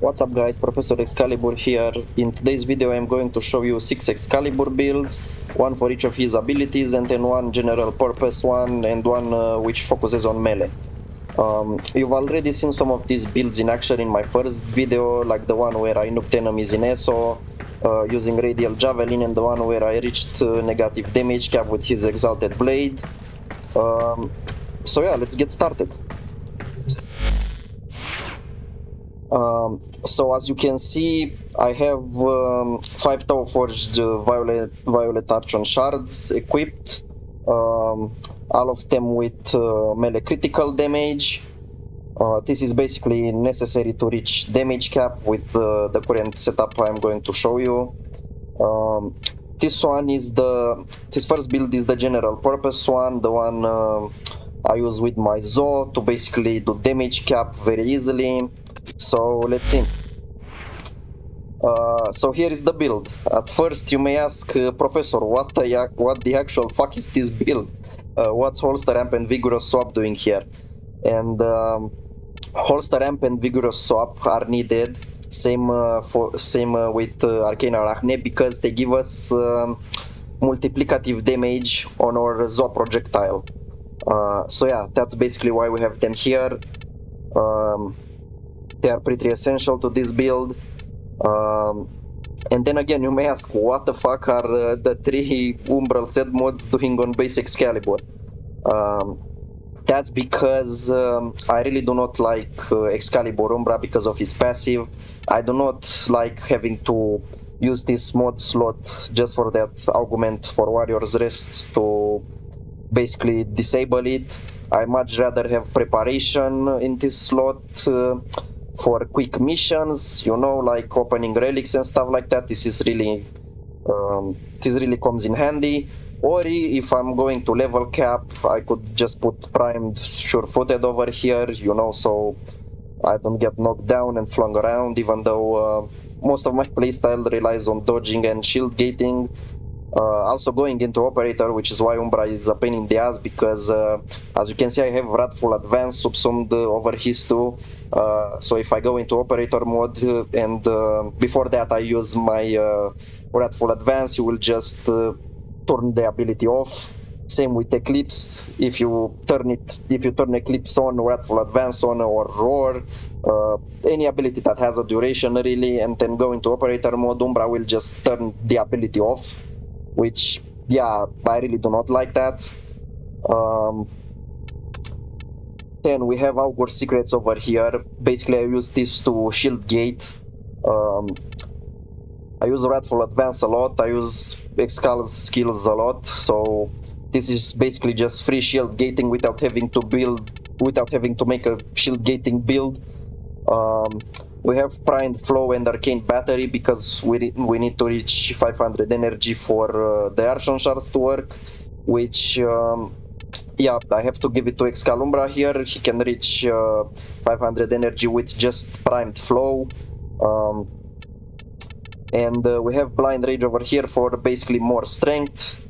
What's up guys, Professor Excalibur here. In today's video I'm going to show you 6 Excalibur builds, one for each of his abilities and then one general purpose one and one which focuses on melee. You've already seen some of these builds in action in my first video, like the one where I nuked enemies in ESO using Radial Javelin, and the one where I reached negative damage cap with his Exalted Blade. So yeah, let's get started. So as you can see, I have 5 Tower Forged Violet Archon shards equipped, all of them with melee critical damage. This is basically necessary to reach damage cap with the current setup I'm going to show you. This first build is the general purpose one, the one I use with my Zo to basically do damage cap very easily. So let's see. So here is the build. At first you may ask, Professor, what the actual fuck is this build? What's Holster Amp and Vigorous Swap doing here? And Holster Amp and Vigorous Swap are needed, same with Arcane Arachne, because they give us multiplicative damage on our Zo projectile. So yeah, that's basically why we have them here. They are pretty essential to this build. And then again, you may ask, what the fuck are the 3 Umbral set mods doing on base Excalibur? That's because I really do not like Excalibur Umbra because of his passive. I do not like having to use this mod slot just for that augment for Warrior's Rest to basically disable it. I much rather have preparation in this slot for quick missions, you know, like opening relics and stuff like that. This really comes in handy. Or if I'm going to level cap, I could just put primed sure-footed over here, you know, so I don't get knocked down and flung around, even though most of my playstyle relies on dodging and shield gating. Also going into Operator, which is why Umbra is a pain in the ass, because as you can see I have Wrathful Advance subsumed over his too. So if I go into Operator mode and before that I use my Wrathful Advance, he will just turn the ability off. Same with Eclipse. If you turn Eclipse on, Wrathful Advance on, or Roar, any ability that has a duration really, and then go into Operator mode, Umbra will just turn the ability off, which, yeah, I really do not like that. Then we have Augur Secrets over here. Basically I use this to shield gate. I use Wrathful Advance a lot, I use Excal's skills a lot, so this is basically just free shield gating without having to make a shield gating build. We have Primed Flow and Arcane Battery because we need to reach 500 energy for the Archon shards to work, which yeah, I have to give it to Excalumbra here. He can reach 500 energy with just Primed Flow. And we have Blind Rage over here for basically more strength.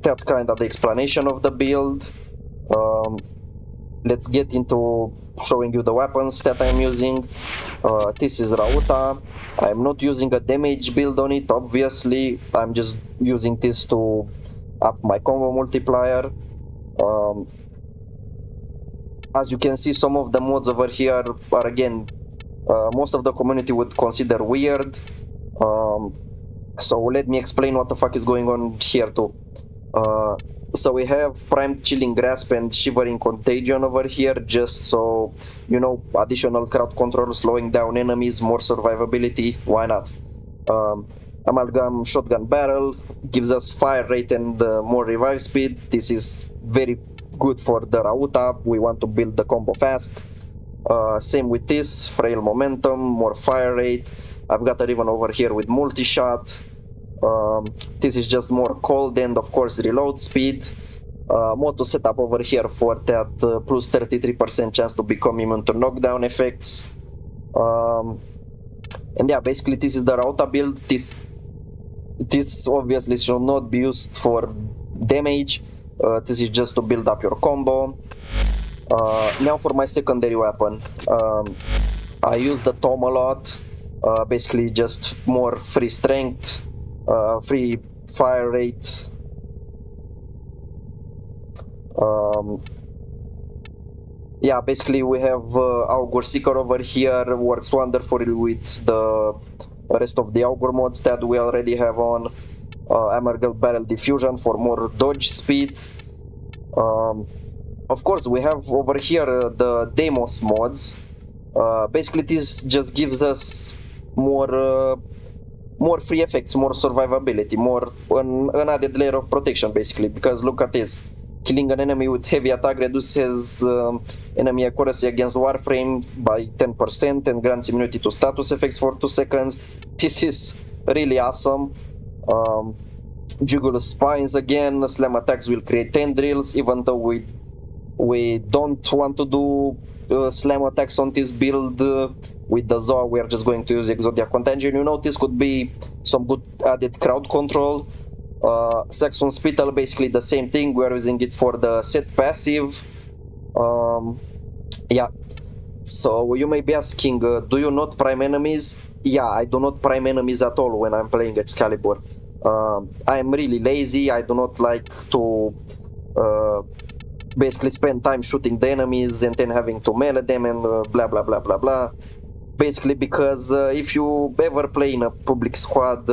That's kind of the explanation of the build. Let's get into showing you the weapons that I'm using. This is Rauta. I'm not using a damage build on it, obviously. I'm just using this to up my combo multiplier. As you can see, some of the mods over here are, again, most of the community would consider weird. So let me explain what the fuck is going on here too. So we have Primed Chilling Grasp and Shivering Contagion over here, just so, you know, additional crowd control, slowing down enemies, more survivability, why not? Amalgam Shotgun Barrel gives us fire rate and more revive speed. This is very good for the Rauta. We want to build the combo fast. Same with this, Frail Momentum, more fire rate. I've got a Riven over here with multi-shot. This is just more cold and of course reload speed. Moto setup over here for that plus 33% chance to become immune to knockdown effects. And yeah, basically this is the Rauta build. This obviously should not be used for damage. This is just to build up your combo. Now for my secondary weapon. I use the Tome a lot, basically just more free strength, free fire rate. Yeah, basically we have Augur Seeker over here, works wonderfully with the rest of the Augur mods that we already have on. Emerald Barrel Diffusion for more dodge speed. Of course, we have over here the Deimos mods. Basically, this just gives us more free effects, more survivability, more an added layer of protection, basically. Because look at this. Killing an enemy with heavy attack reduces enemy accuracy against Warframe by 10% and grants immunity to status effects for 2 seconds. This is really awesome. Jugulous Spines again, slam attacks will create tendrils, even though we don't want to do slam attacks on this build with the Zoa. We are just going to use Exodia Contagion. You know, this could be some good added crowd control. Saxon Spittle, basically the same thing. We are using it for the set passive. Yeah. So you may be asking, do you not prime enemies? Yeah, I do not prime enemies at all when I'm playing Excalibur. I am really lazy. I do not like to basically spend time shooting the enemies and then having to melee them and blah blah blah blah blah. Basically because if you ever play in a public squad,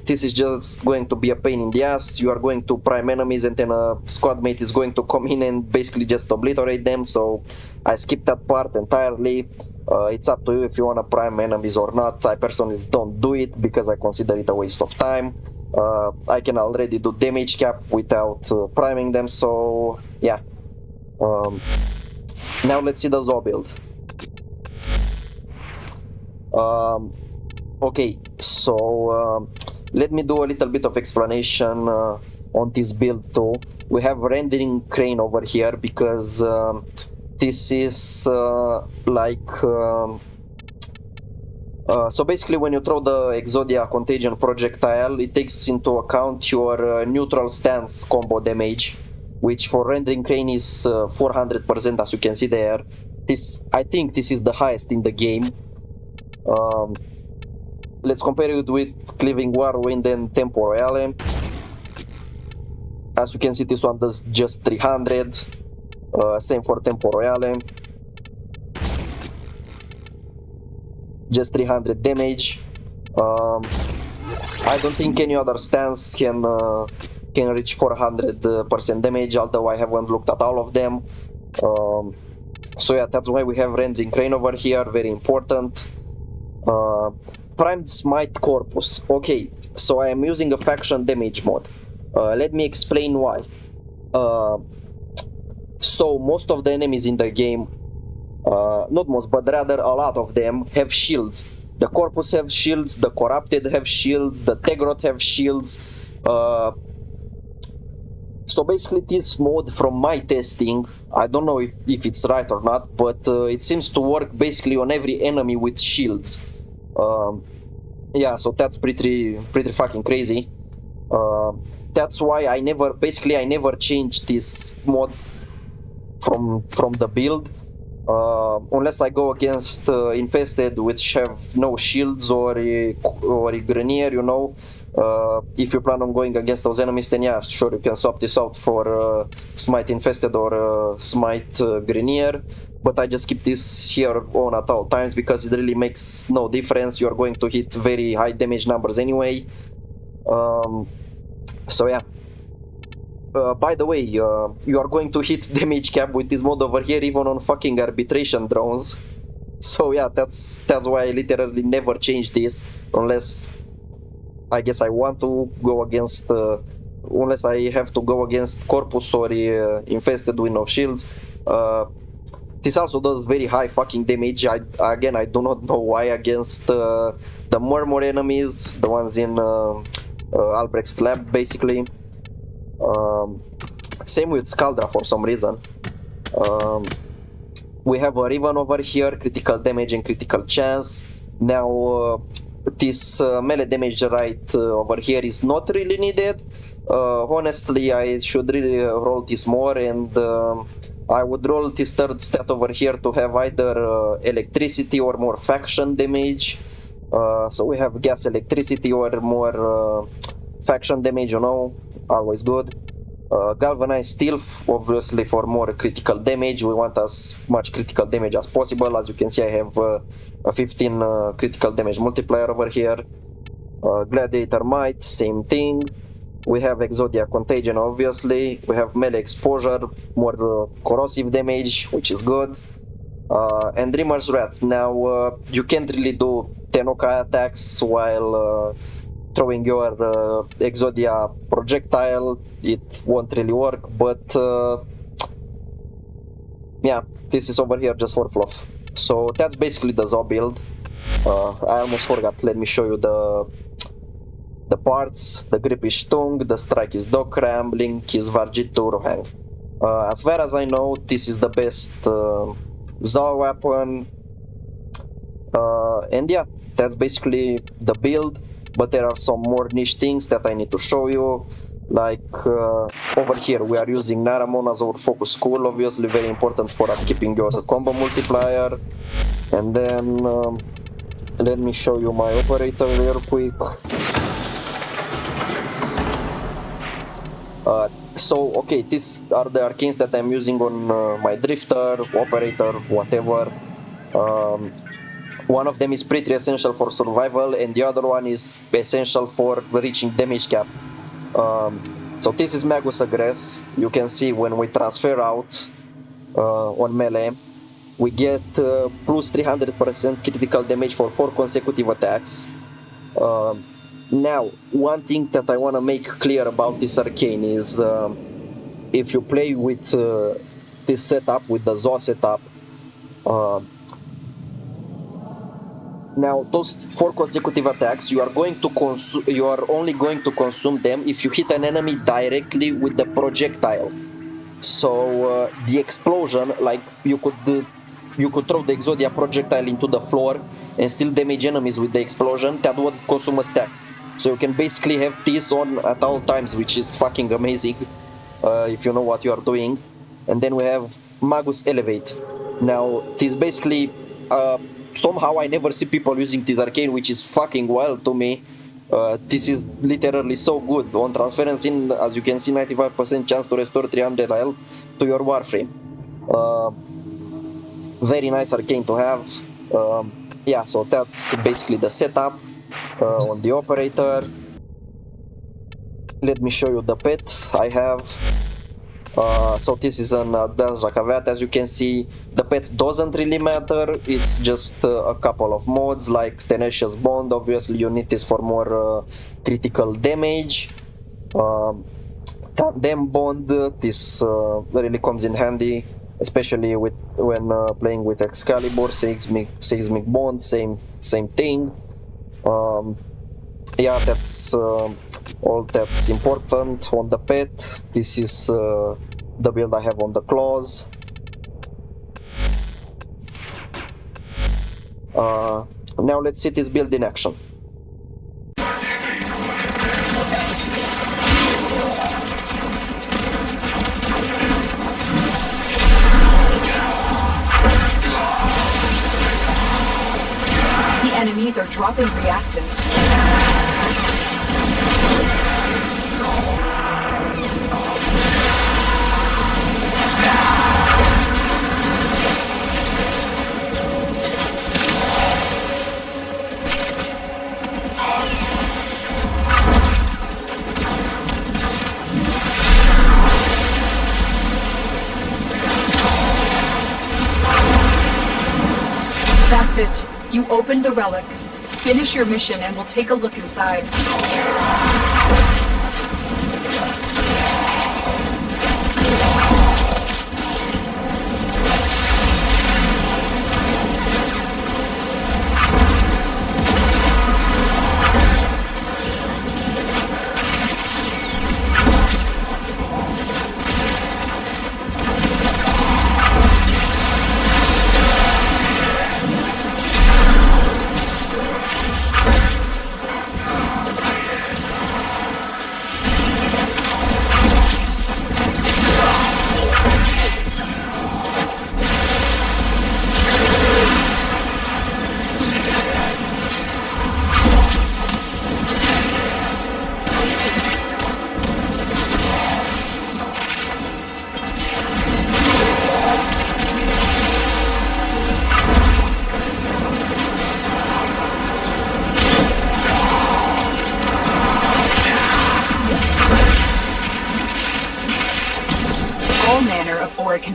this is just going to be a pain in the ass. You are going to prime enemies and then a squad mate is going to come in and basically just obliterate them, so I skipped that part entirely. It's up to you if you want to prime enemies or not. I personally don't do it because I consider it a waste of time. I can already do damage cap without priming them, so yeah. Now let's see the Zoa build. Okay, so let me do a little bit of explanation on this build too. We have rendering crane over here because this is so basically when you throw the Exodia Contagion projectile, it takes into account your neutral stance combo damage, which for rendering crane is 400%, as you can see there. I think this is the highest in the game. Let's compare it with Cleaving Whirlwind and Tempo Royale. As you can see, this one does just 300. Same for Tempo Royale. Just 300 damage. I don't think any other stance can reach 400% damage, although I haven't looked at all of them. So yeah, that's why we have Rendering Crane over here, very important. Primed Smite Corpus. Okay, so I am using a faction damage mod. Let me explain why. So most of the enemies in the game, not most, but rather a lot of them, have shields. The Corpus have shields, the Corrupted have shields, the Tegroth have shields. So basically this mod, from my testing, I don't know if it's right or not, but it seems to work basically on every enemy with shields. Yeah, so that's pretty fucking crazy. That's why I never changed this mod from the build, unless I go against Infested, which have no shields, or a Grenier, you know. If you plan on going against those enemies, then yeah, sure, you can swap this out for Smite Infested or Smite Grenier, but I just keep this here on at all times because it really makes no difference. You're going to hit very high damage numbers anyway. So yeah. By the way, you are going to hit damage cap with this mod over here even on fucking arbitration drones. So yeah, that's why I literally never change this unless I guess I want to go against, unless I have to go against Corpus or Infested with no shields. This also does very high fucking damage. I do not know why against the Murmur enemies, the ones in Albrecht's lab, basically. Same with Skaldra for some reason. We have a Riven over here, critical damage and critical chance. Now this melee damage right over here is not really needed. Honestly, I should really roll this more and I would roll this third stat over here to have either electricity or more faction damage. So we have gas, electricity, or more faction damage, you know, always good. Galvanized steel, obviously for more critical damage. We want as much critical damage as possible. As you can see, I have a 15 critical damage multiplier over here. Gladiator Might, same thing. We have Exodia Contagion, obviously. We have melee exposure, more corrosive damage, which is good. And Dreamer's Wrath. Now, you can't really do Tenoka attacks while throwing your Exodia projectile. It won't really work, but yeah, this is over here just for fluff. So that's basically the Zo build. I almost forgot, let me show you the parts. The grip is Stung, the strike is Dog Ram, Link is Varjit Rohang. As far as I know, this is the best Zo weapon. And yeah, that's basically the build, but there are some more niche things that I need to show you. Like over here we are using Naramon as our focus school, obviously very important for upkeeping your combo multiplier. And then let me show you my operator real quick. So okay, these are the arcanes that I'm using on my drifter, operator, whatever. One of them is pretty essential for survival, and the other one is essential for reaching damage cap. So this is Magus Aggress. You can see when we transfer out on melee, we get plus 300% critical damage for 4 consecutive attacks. Now, one thing that I want to make clear about this arcane is if you play with this setup, with the Zo setup, now those 4 consecutive attacks, you are only going to consume them if you hit an enemy directly with the projectile. So the explosion, like you could throw the Exodia projectile into the floor and still damage enemies with the explosion. That would consume a stack. So you can basically have this on at all times, which is fucking amazing if you know what you are doing. And then we have Magus Elevate. Now this basically somehow I never see people using this arcane, which is fucking wild to me. This is literally so good. On transference in, as you can see, 95% chance to restore 300 health to your Warframe. Very nice arcane to have. Yeah, so that's basically the setup on the operator. Let me show you the pet I have. So this is an Daja Caveat. As you can see, the pet doesn't really matter. It's just a couple of mods like Tenacious Bond. Obviously you need this for more critical damage. Tandem Bond, this really comes in handy, especially when playing with Excalibur. Seismic Bond, same thing. Yeah, that's all that's important on the pet. This is the build I have on the claws. Now let's see this build in action. The enemies are dropping reactant. That's it. You opened the relic. Finish your mission and we'll take a look inside.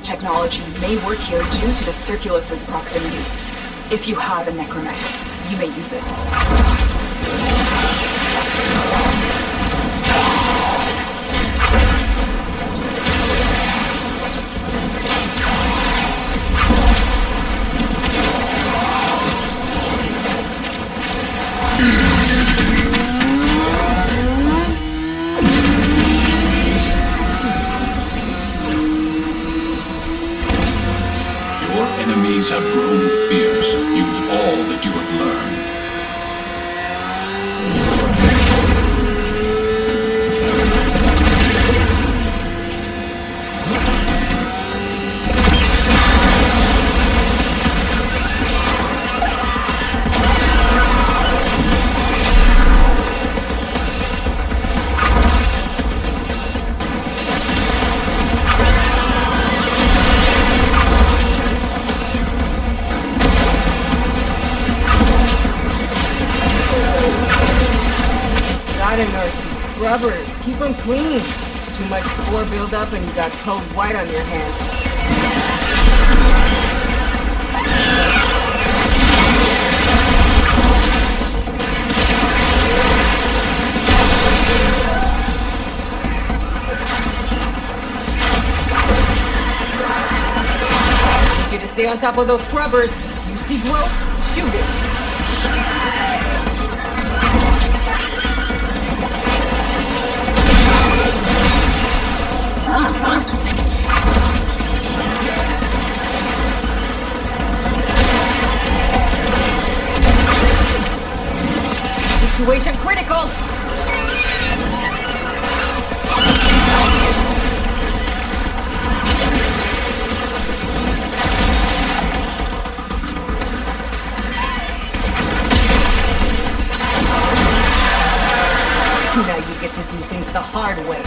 technology may work here due to the Circulus's proximity. If you have a necromech, you may use it. Enemies have grown fierce. Use all that you have learned. Gotta nurse these scrubbers. Keep them clean. Too much spore buildup and you got cold white on your hands. Need you to stay on top of those scrubbers. You see growth? Shoot it. Situation critical! Now you get to do things the hard way.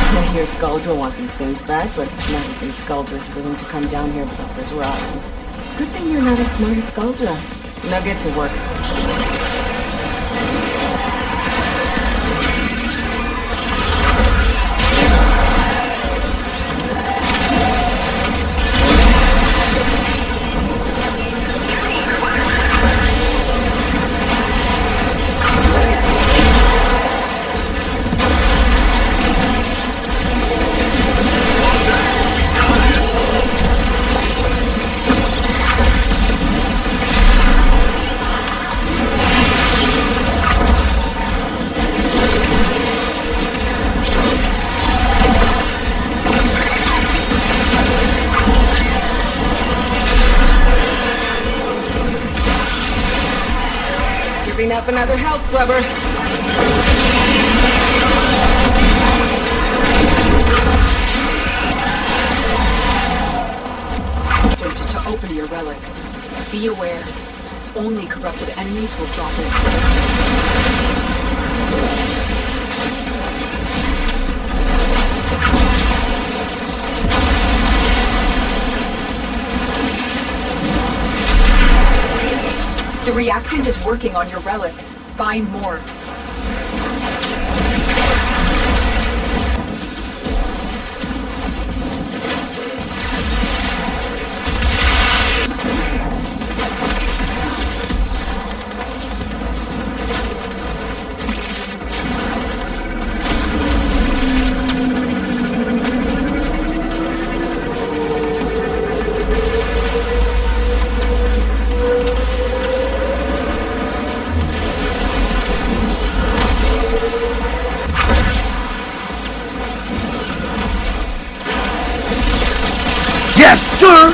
I hear Skuldra want these things back, but not even Skuldra's willing to come down here without this rod. Good thing you're not as smart as Skuldra. Now get to work. Serving up another house scrubber. Attempted to open your relic. Be aware, only corrupted enemies will drop it. The reactant is working on your relic. Find more. Yes, sir!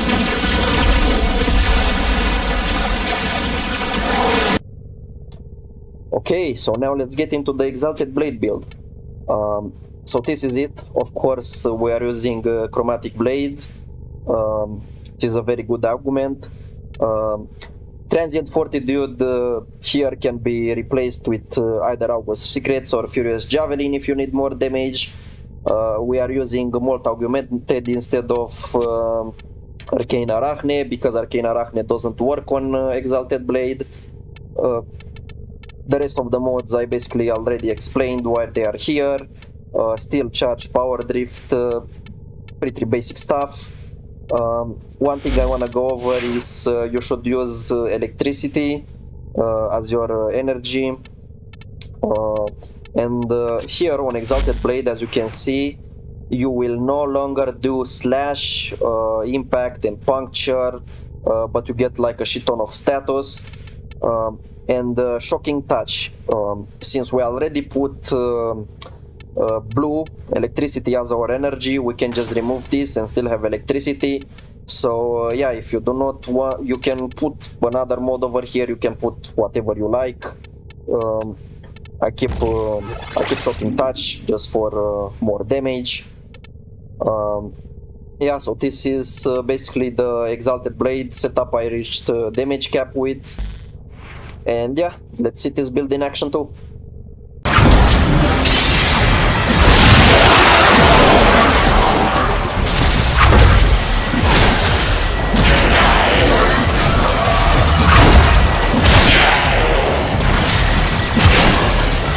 Okay, so now let's get into the Exalted Blade build. So this is it. Of course, we are using Chromatic Blade. It is a very good argument. Transient Fortitude here can be replaced with either August Secrets or Furious Javelin if you need more damage. We are using Multi-Augmented instead of Arcane Arachne because Arcane Arachne doesn't work on Exalted Blade. The rest of the mods I basically already explained why they are here. Steel charge, power drift, pretty basic stuff. One thing I want to go over is you should use electricity as your energy. And here on Exalted Blade, as you can see, you will no longer do slash, impact and puncture, but you get like a shit ton of status. And shocking touch, since we already put blue electricity as our energy, we can just remove this and still have electricity. So yeah, if you do not want, you can put another mode over here, you can put whatever you like. I keep shocking touch just for more damage. Yeah, so this is basically the Exalted Blade setup I reached damage cap with. And yeah, let's see this build in action too.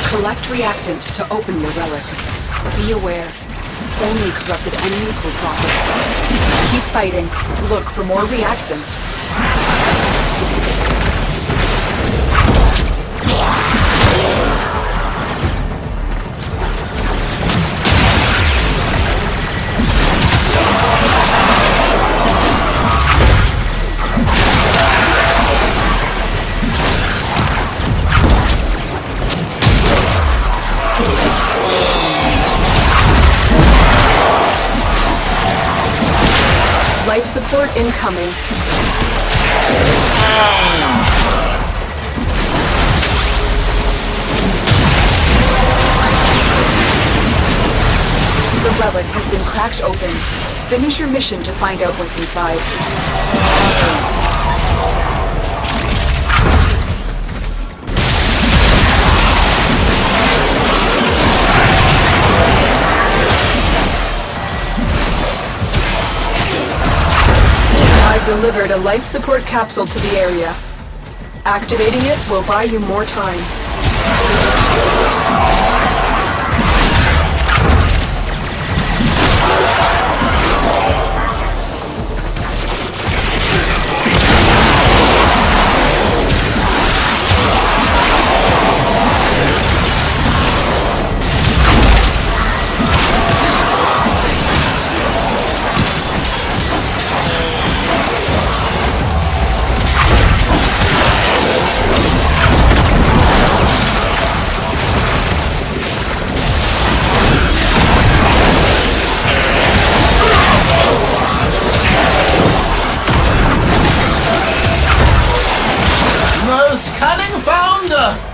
Collect reactant to open your relic. Be aware, only corrupted enemies will drop it. Keep fighting. Look for more reactant. Life support incoming. The relic has been cracked open. Finish your mission to find out what's inside. I've delivered a life support capsule to the area. Activating it will buy you more time.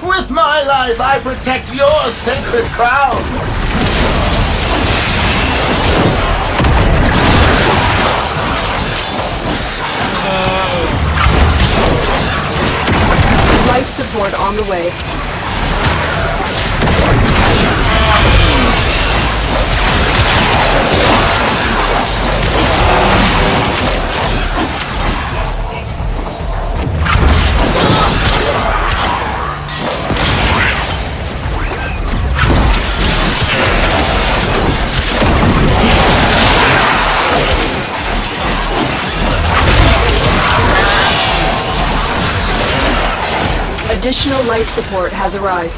With my life, I protect your sacred crown! Life support on the way. Additional life support has arrived.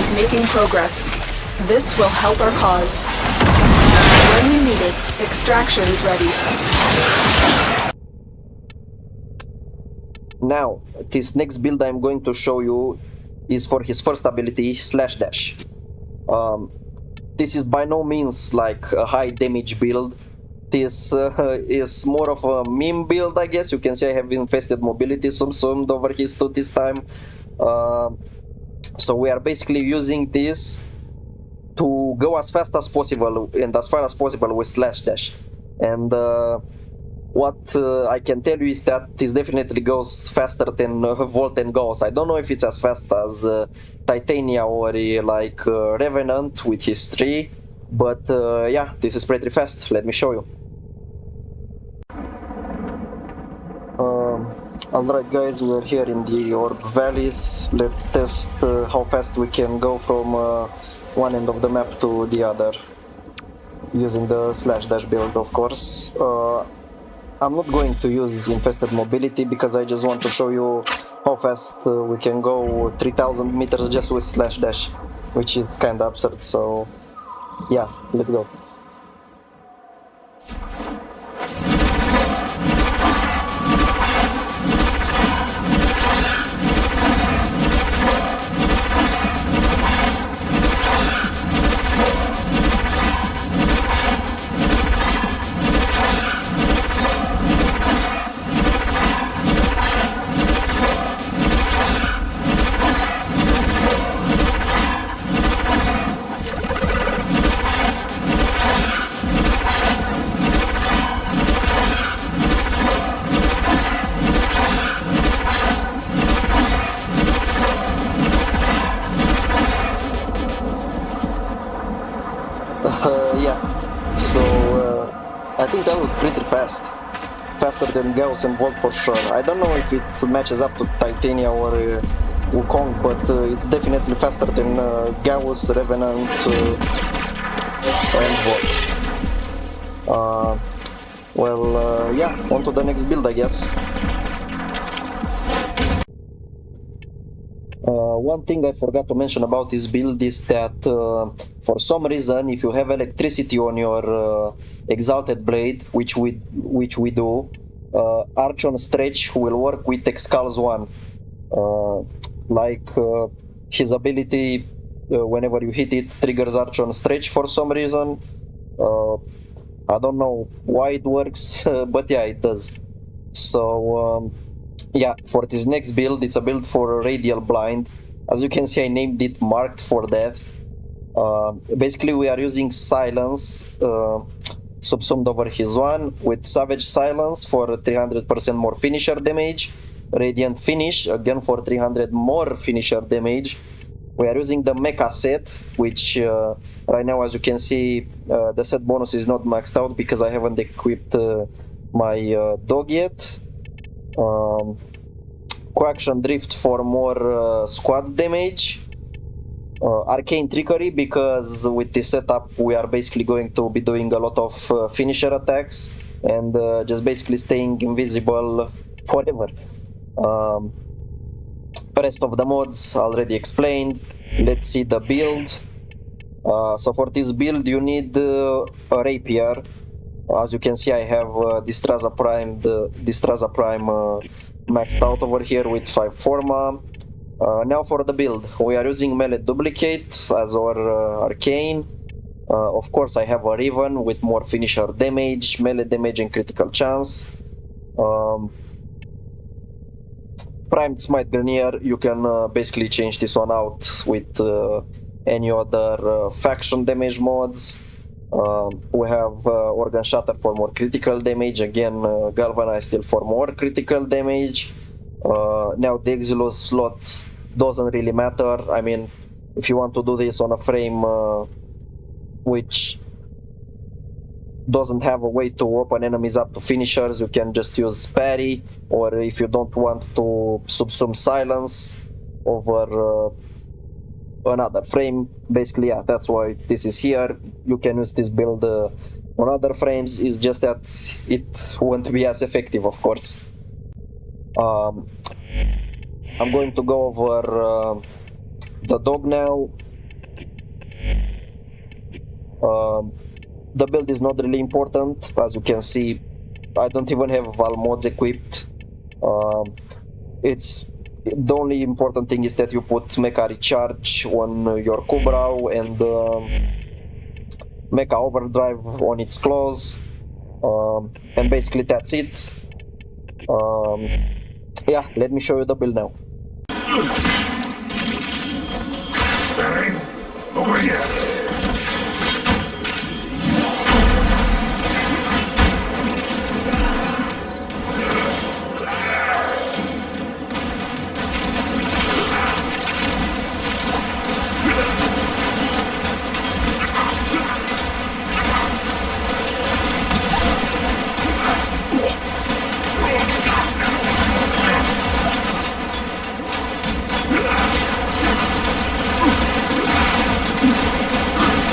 is making progress. This will help our cause. When you need it, extraction is ready. Now, this next build I'm going to show you is for his first ability, Slash Dash. This is by no means like a high damage build. This is more of a meme build, I guess. You can see I have infested mobility subsumed over his 2 this time. So we are basically using this to go as fast as possible and as far as possible with Slash Dash. And what I can tell you is that this definitely goes faster than Volt and Gauss. I don't know if it's as fast as Titania or like Revenant with his 3, but yeah, this is pretty fast. Let me show you. Alright guys, we're here in the Orb Valleys. Let's test how fast we can go from one end of the map to the other using the Slash Dash build, of course. I'm not going to use infested mobility because I just want to show you how fast we can go 3000 meters just with Slash Dash, which is kinda absurd, so yeah, let's go. Yeah, so I think that was pretty fast. Faster than Gauss and Volt for sure. I don't know if it matches up to Titania or Wukong, but it's definitely faster than Gauss, Revenant, and Volt. Well, yeah, on to the next build, I guess. One thing I forgot to mention about this build is that for some reason, if you have electricity on your Exalted Blade, which we do, Arch on Stretch will work with Excal's 1. Like his ability, whenever you hit it, triggers Arch on Stretch for some reason. I don't know why it works, but yeah, it does. So yeah, for this next build, it's a build for Radial Blind. As you can see, I named it Marked for Death. Basically, we are using Silence subsumed over his 1 with Savage Silence for 300% more finisher damage, Radiant Finish again for 300 more finisher damage. We are using the Mecha set, which right now, as you can see, the set bonus is not maxed out because I haven't equipped my dog yet. Coaction Drift for more squad damage. Arcane Trickery, because with this setup we are basically going to be doing a lot of finisher attacks and just basically staying invisible forever. Rest of the mods already explained. Let's see the build. So for this build you need a rapier. As you can see, I have Distraza Prime maxed out over here with 5 Forma. Now for the build, we are using melee duplicate as our arcane. Of course, I have a Riven with more finisher damage, melee damage and critical chance. Primed Smite Grenier, you can basically change this one out with any other faction damage mods. We have Organ Shatter for more critical damage, again Galvanize still for more critical damage. Now the Exilus slot doesn't really matter. I mean, if you want to do this on a frame which doesn't have a way to open enemies up to finishers, you can just use parry, or if you don't want to subsume silence over another frame, basically, yeah, that's why this is here. You can use this build on other frames, it's just that it won't be as effective, of course. I'm going to go over the dog now. The build is not really important. As you can see, I don't even have Val mods equipped. It's the only important thing is that you put Mecha Recharge on your Kubrau and Mecha Overdrive on its claws, and basically that's it. Yeah, let me show you the build now. Over here.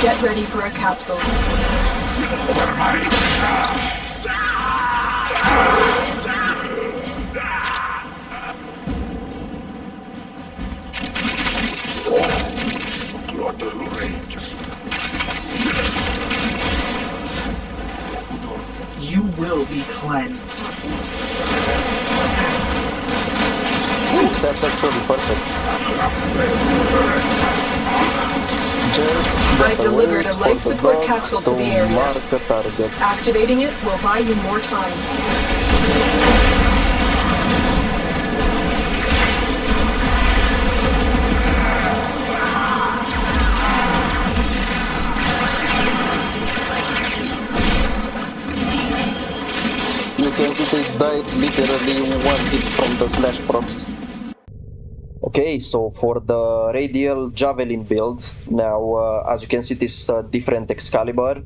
Get ready for a capsule. You will be cleansed. That's actually perfect. Just I've delivered a wait life for the support dog capsule to the area. mark a target. Activating it will buy you more time. You can see they died literally one hit from the slash procs. Okay, so for the Radial Javelin build, now as you can see this is a different Excalibur.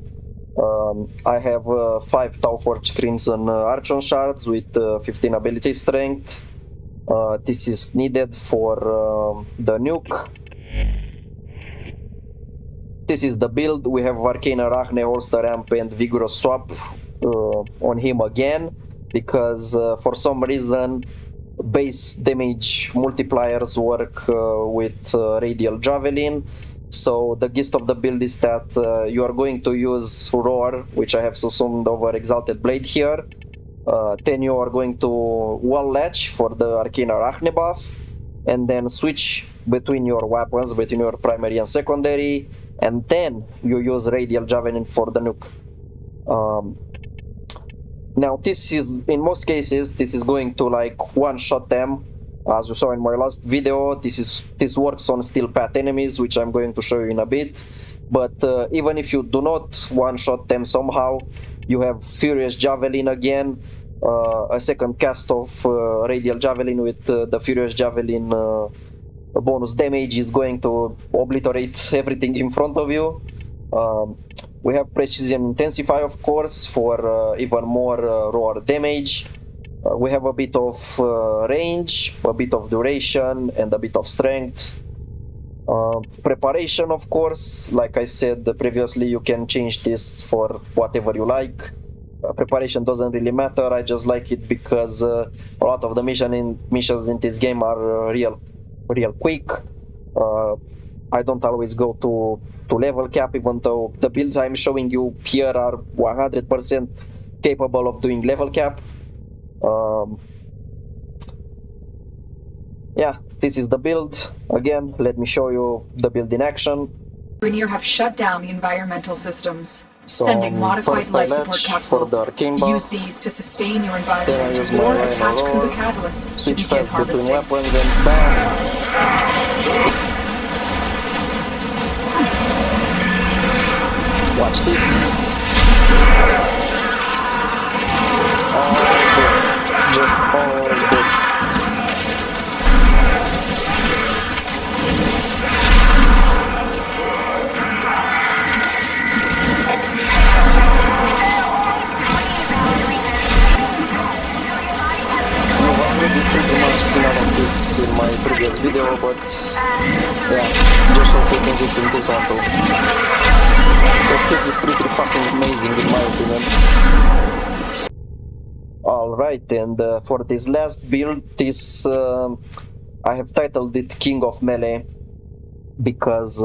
I have 5 Tau Forge Crimson Archon shards with 15 ability strength. This is needed for the nuke. This is the build. We have Arcane Arachne, Holster Ramp and Vigorous Swap on him again, because for some reason base damage multipliers work with Radial Javelin. So the gist of the build is that you are going to use Roar, which I have subsumed over Exalted Blade here. Then you are going to wall latch for the Arcane Arachne buff, and then switch between your weapons, between your primary and secondary, and then you use Radial Javelin for the nuke. Now this is, in most cases, this is going to like one-shot them. As you saw in my last video, this works on steel path enemies, which I'm going to show you in a bit. But even if you do not one-shot them somehow, you have Furious Javelin again, a second cast of Radial Javelin with the Furious Javelin bonus damage is going to obliterate everything in front of you. We have Precision Intensify, of course, for even more roar damage. We have a bit of range, a bit of duration, and a bit of strength. Preparation, of course, like I said previously, you can change this for whatever you like. Preparation doesn't really matter, I just like it because a lot of the missions in this game are real quick. I don't always go to level cap, even though the builds I'm showing you here are 100% capable of doing level cap. Yeah, this is the build. Again, let me show you the build in action. Rainier have shut down the environmental systems, So, sending modified first I life support latch for capsules. the arcane Use buff. these to sustain your Then I environment use my or Rhino attach Roar, Kuba catalysts to switch begin fast between harvesting. weapons and bam! Watch this. All good. Just all good. You've already pretty much seen all of this in my previous video, but yeah, just showcasing it in this one too. But this is pretty fucking amazing in my opinion. Alright, and for this last build, I have titled it King of Melee, because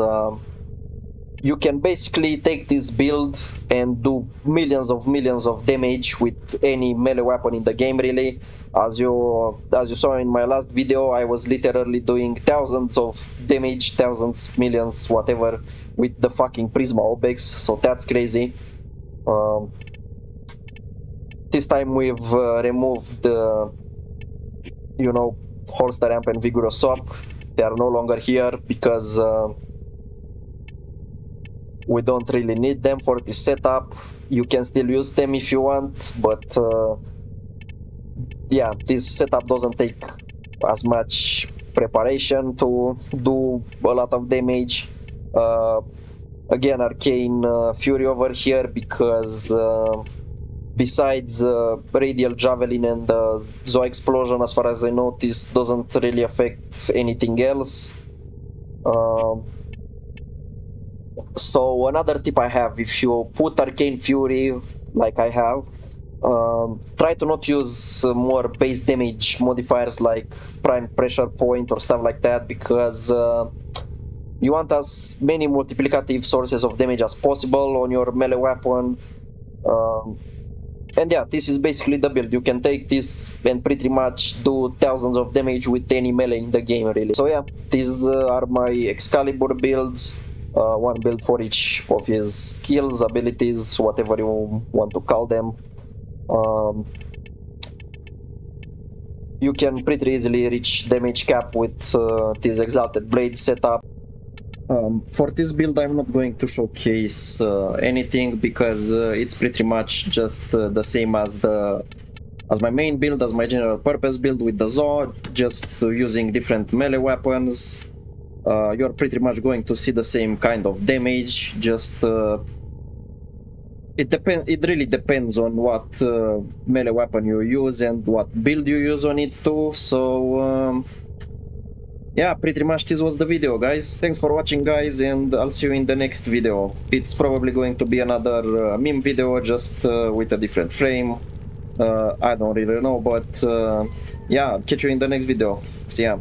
you can basically take this build and do millions of damage with any melee weapon in the game, really. As you saw in my last video, I was literally doing thousands of damage, thousands, millions, whatever, with the fucking Prisma Obex, so that's crazy. This time we've removed the, you know, Holster Ramp and Vigorous Swap. They are no longer here because we don't really need them for this setup. You can still use them if you want, but yeah, this setup doesn't take as much preparation to do a lot of damage. Again, Arcane Fury over here because besides Radial Javelin and Zoa Explosion, as far as I know, this doesn't really affect anything else. So another tip I have, if you put Arcane Fury like I have, try to not use more base damage modifiers like Prime Pressure Point or stuff like that, because you want as many multiplicative sources of damage as possible on your melee weapon. And yeah, this is basically the build. You can take this and pretty much do thousands of damage with any melee in the game, really. So yeah, these are my Excalibur builds. One build for each of his skills, abilities, whatever you want to call them. You can pretty easily reach damage cap with this Exalted Blade setup. For this build I'm not going to showcase anything because it's pretty much just the same as my main build, as my general purpose build with the Zoa, just using different melee weapons. You're pretty much going to see the same kind of damage, just it really depends on what melee weapon you use and what build you use on it too. So yeah, pretty much this was the video, guys. Thanks for watching, guys, and I'll see you in the next video. It's probably going to be another meme video, just with a different frame. I don't really know, but yeah, catch you in the next video. See ya.